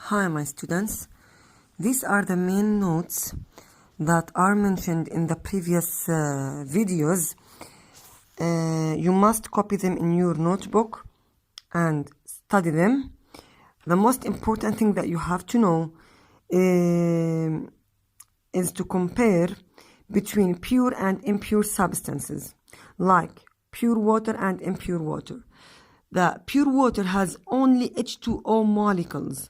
Hi, my students. These are the main notes that are mentioned in the previous videos. You must copy them in your notebook and study them. The most important thing that you have to know is to compare between pure and impure substances, like pure water and impure water. The pure water has only H2O molecules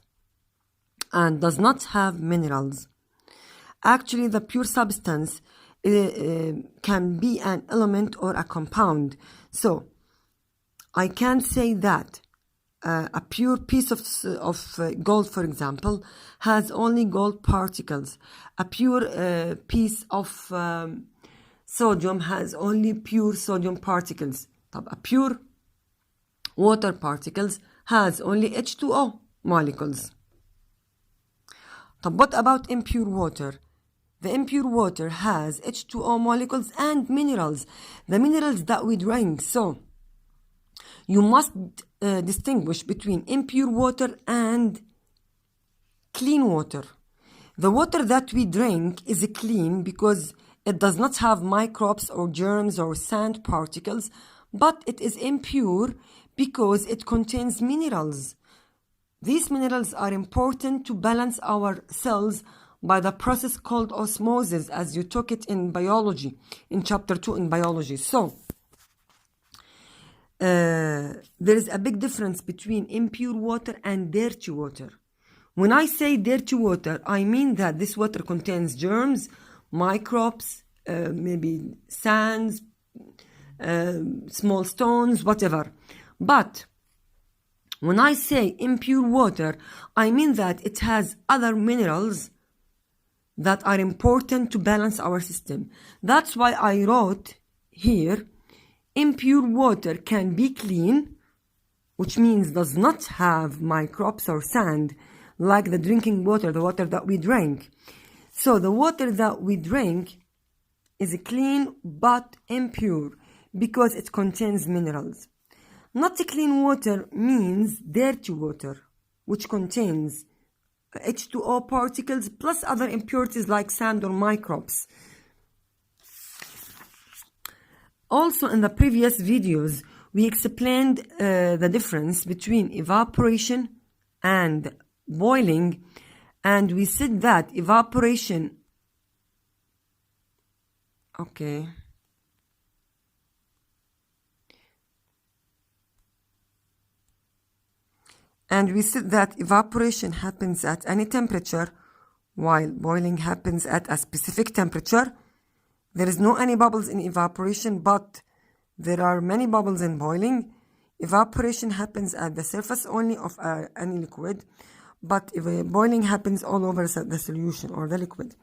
and does not have minerals. Actually, the pure substance can be an element or a compound. So, I can say that a pure piece of gold, for example, has only gold particles. A pure piece of sodium has only pure sodium particles. A pure water particles has only H2O molecules. What about impure water? The impure water has H2O molecules and minerals, the minerals that we drink. So you must distinguish between impure water and clean water. The water that we drink is clean because it does not have microbes or germs or sand particles, but it is impure because it contains minerals. These minerals are important to balance our cells by the process called osmosis, as you took it in biology, in chapter 2 in biology. So, there is a big difference between impure water and dirty water. When I say dirty water, I mean that this water contains germs, microbes, maybe sands, small stones, whatever. But when I say impure water, I mean that it has other minerals that are important to balance our system. That's why I wrote here, impure water can be clean, which means does not have microbes or sand, like the drinking water, the water that we drink. So the water that we drink is clean but impure because it contains minerals. Not clean water means dirty water, which contains H2O particles plus other impurities like sand or microbes. Also, in the previous videos, we explained the difference between evaporation and boiling, and we said that evaporation... Okay. And we said that evaporation happens at any temperature, while boiling happens at a specific temperature. There is no any bubbles in evaporation, but there are many bubbles in boiling. Evaporation happens at the surface only of any liquid, but boiling happens all over the solution or the liquid.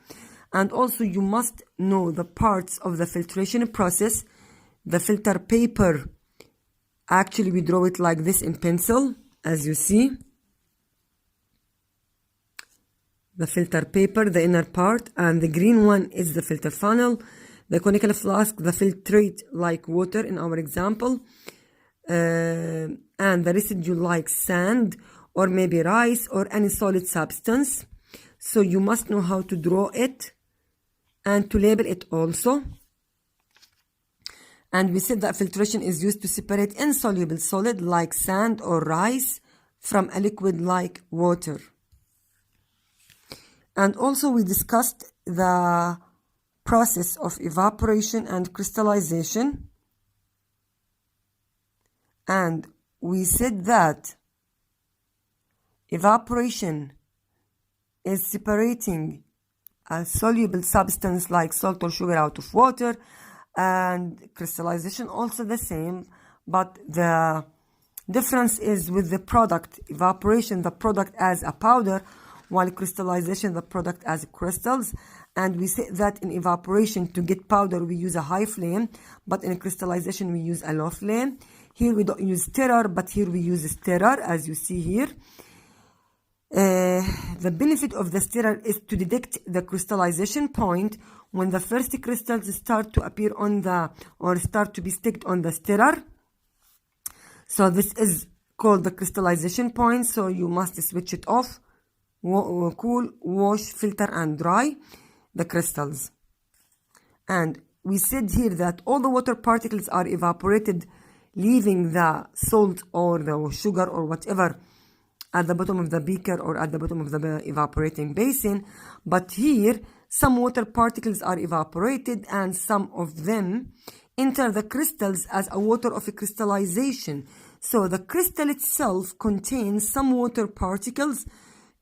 And also you must know the parts of the filtration process. The filter paper, actually we draw it like this in pencil, as you see. The filter paper, the inner part, and the green one is the filter funnel. The conical flask, the filtrate like water in our example. And the residue like sand or maybe rice or any solid substance. So you must know how to draw it and to label it also. And we said that filtration is used to separate insoluble solid like sand or rice from a liquid like water. And also we discussed the process of evaporation and crystallization. And we said that evaporation is separating a soluble substance like salt or sugar out of water, and crystallization also the same, but the difference is with the product. Evaporation, the product as a powder, while crystallization, the product as crystals. And we say that in evaporation, to get powder, we use a high flame, but in crystallization, we use a low flame. Here we don't use stirrer, but here we use a stirrer, as you see here. The benefit of the stirrer is to detect the crystallization point when the first crystals start to appear on the, or start to be sticked on the stirrer. So this is called the crystallization point, so you must switch it off cool, wash, filter, and dry the crystals. And we said here that all the water particles are evaporated, leaving the salt or the sugar or whatever at the bottom of the beaker or at the bottom of the evaporating basin. But here, some water particles are evaporated and some of them enter the crystals as a water of a crystallization. So the crystal itself contains some water particles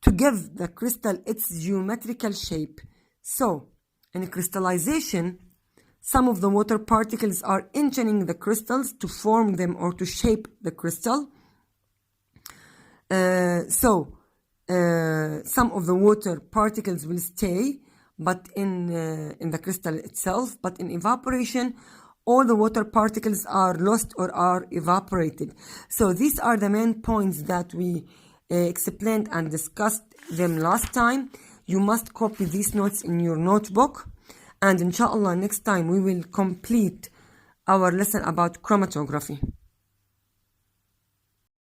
to give the crystal its geometrical shape. So, in crystallization, some of the water particles are entering the crystals to form them or to shape the crystal. Some of the water particles will stay, but in the crystal itself. But in evaporation, all the water particles are lost or are evaporated. So these are the main points that we explained and discussed them last time. You must copy these notes in your notebook, and inshallah next time we will complete our lesson about chromatography.